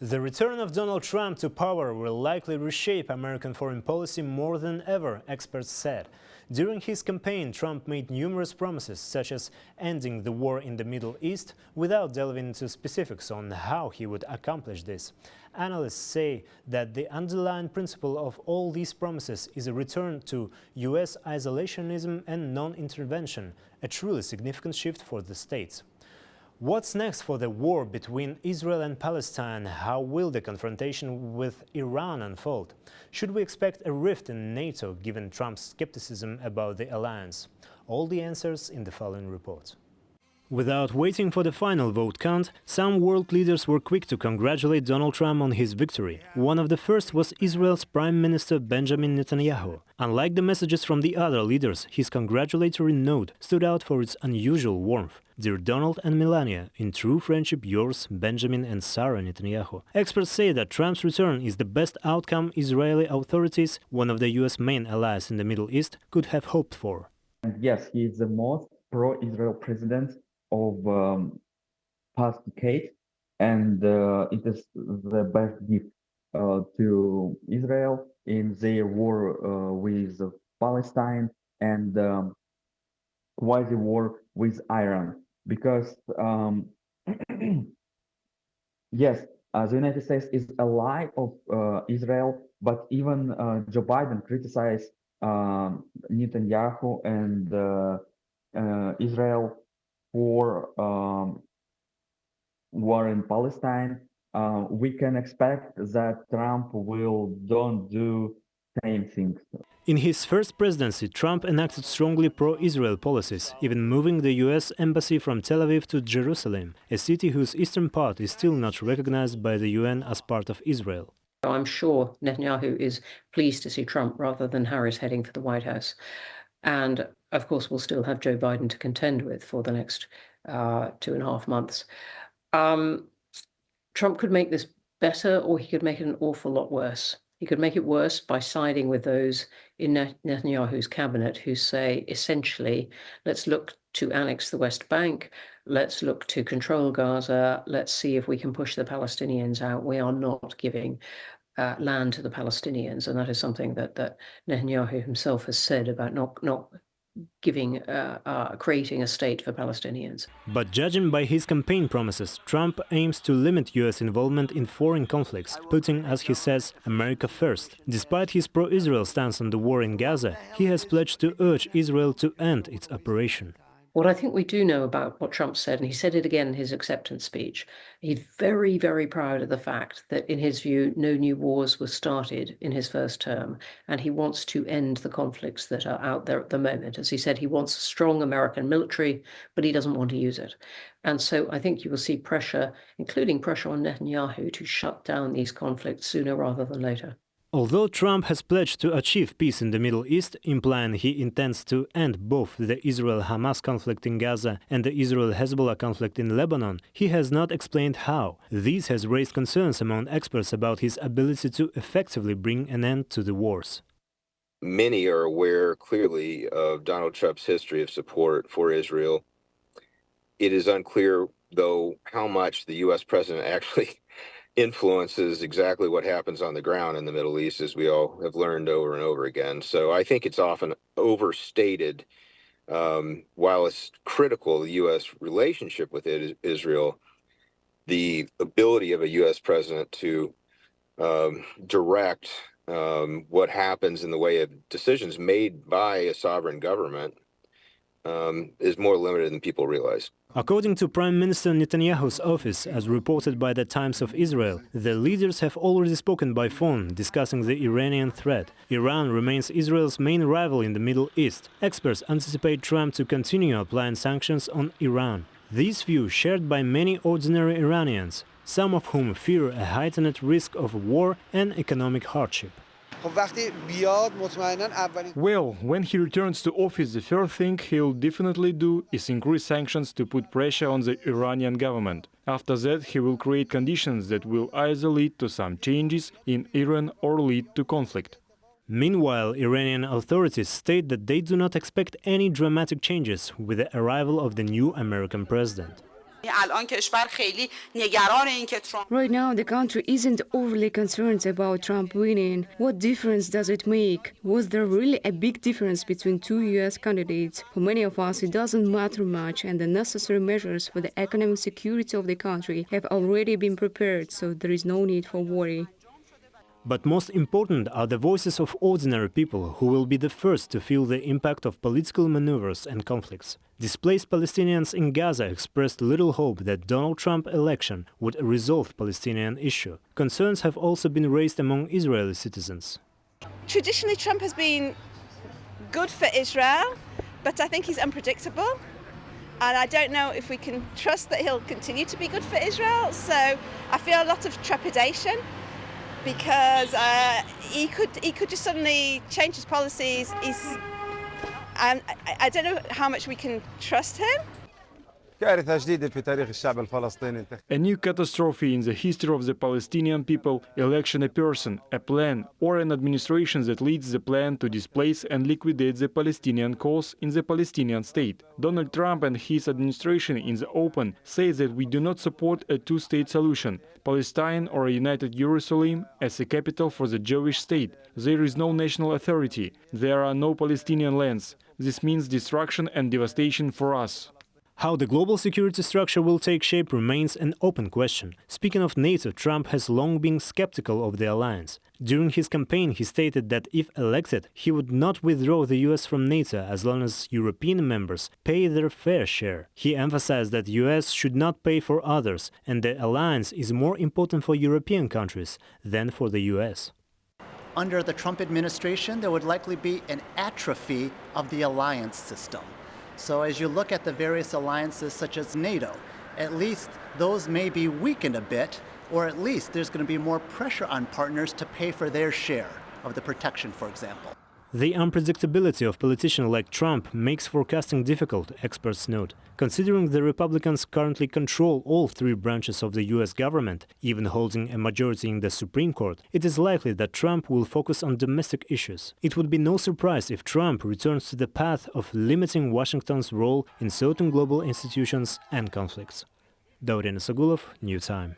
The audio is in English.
The return of Donald Trump to power will likely reshape American foreign policy more than ever, experts said. During his campaign, Trump made numerous promises, such as ending the war in the Middle East, without delving into specifics on how he would accomplish this. Analysts say that the underlying principle of all these promises is a return to US isolationism and non-intervention, a truly significant shift for the states. What's next for the war between Israel and Palestine? How will the confrontation with Iran unfold? Should we expect a rift in NATO given Trump's skepticism about the alliance? All the answers in the following report. Without waiting for the final vote count, some world leaders were quick to congratulate Donald Trump on his victory. One of the first was Israel's Prime Minister Benjamin Netanyahu. Unlike the messages from the other leaders, his congratulatory note stood out for its unusual warmth. Dear Donald and Melania, in true friendship yours, Benjamin and Sarah Netanyahu. Experts say that Trump's return is the best outcome Israeli authorities, one of the US main allies in the Middle East, could have hoped for. And yes, he is the most pro-Israel president of past decade, and it is the best gift to Israel in their war with Palestine and quasi-war with Iran. Because yes, the United States is ally of Israel, but even Joe Biden criticized Netanyahu and Israel for war in Palestine. We can expect that Trump will don't do same things. In his first presidency, Trump enacted strongly pro-Israel policies, even moving the US embassy from Tel Aviv to Jerusalem, a city whose eastern part is still not recognized by the UN as part of Israel. I'm sure Netanyahu is pleased to see Trump rather than Harris heading for the White House. And of course, we'll still have Joe Biden to contend with for the next 2.5 months. Trump could make this better, or he could make it an awful lot worse. He could make it worse by siding with those in Netanyahu's cabinet who say, essentially, let's look to annex the West Bank, let's look to control Gaza, let's see if we can push the Palestinians out. We are not giving land to the Palestinians. And that is something that Netanyahu himself has said about not giving, creating a state for Palestinians. But judging by his campaign promises, Trump aims to limit US involvement in foreign conflicts, putting, as he says, America first. Despite his pro-Israel stance on the war in Gaza, he has pledged to urge Israel to end its operation. What I think we do know about what Trump said, and he said it again in his acceptance speech, he's very, very proud of the fact that, in his view, no new wars were started in his first term, and he wants to end the conflicts that are out there at the moment. As he said, he wants a strong American military, but he doesn't want to use it. And so I think you will see pressure, including pressure on Netanyahu, to shut down these conflicts sooner rather than later. Although Trump has pledged to achieve peace in the Middle East, implying he intends to end both the Israel-Hamas conflict in Gaza and the Israel-Hezbollah conflict in Lebanon, he has not explained how. This has raised concerns among experts about his ability to effectively bring an end to the wars. Many are aware clearly of Donald Trump's history of support for Israel. It is unclear, though, how much the U.S. president actually influences exactly what happens on the ground in the Middle East, as we all have learned over and over again. So I think it's often overstated. While it's critical, the U.S. relationship with Israel, the ability of a U.S. president to direct what happens in the way of decisions made by a sovereign government is more limited than people realize. According to Prime Minister Netanyahu's office, as reported by the Times of Israel, the leaders have already spoken by phone, discussing the Iranian threat. Iran remains Israel's main rival in the Middle East. Experts anticipate Trump to continue applying sanctions on Iran. This view shared by many ordinary Iranians, some of whom fear a heightened risk of war and economic hardship. Well, when he returns to office, the first thing he'll definitely do is increase sanctions to put pressure on the Iranian government. After that, he will create conditions that will either lead to some changes in Iran or lead to conflict. Meanwhile, Iranian authorities state that they do not expect any dramatic changes with the arrival of the new American president. Right now, the country isn't overly concerned about Trump winning. What difference does it make? Was there really a big difference between two US candidates? For many of us, it doesn't matter much, and the necessary measures for the economic security of the country have already been prepared, so there is no need for worry. But most important are the voices of ordinary people who will be the first to feel the impact of political maneuvers and conflicts. Displaced Palestinians in Gaza expressed little hope that Donald Trump's election would resolve Palestinian issue. Concerns have also been raised among Israeli citizens. Traditionally, Trump has been good for Israel, but I think he's unpredictable. And I don't know if we can trust that he'll continue to be good for Israel. So I feel a lot of trepidation, because he could just suddenly change his policies. I don't know how much we can trust him. A new catastrophe in the history of the Palestinian people, election a person, a plan, or an administration that leads the plan to displace and liquidate the Palestinian cause in the Palestinian state. Donald Trump and his administration in the open say that we do not support a two-state solution, Palestine or a united Jerusalem as a capital for the Jewish state. There is no national authority. There are no Palestinian lands. This means destruction and devastation for us. How the global security structure will take shape remains an open question. Speaking of NATO, Trump has long been skeptical of the alliance. During his campaign, he stated that if elected, he would not withdraw the US from NATO as long as European members pay their fair share. He emphasized that the US should not pay for others, and the alliance is more important for European countries than for the US. Under the Trump administration, there would likely be an atrophy of the alliance system. So as you look at the various alliances such as NATO, at least those may be weakened a bit, or at least there's going to be more pressure on partners to pay for their share of the protection, for example. The unpredictability of politicians like Trump makes forecasting difficult, experts note. Considering the Republicans currently control all three branches of the US government, even holding a majority in the Supreme Court, it is likely that Trump will focus on domestic issues. It would be no surprise if Trump returns to the path of limiting Washington's role in certain global institutions and conflicts. Dauren Isagulov, New Time.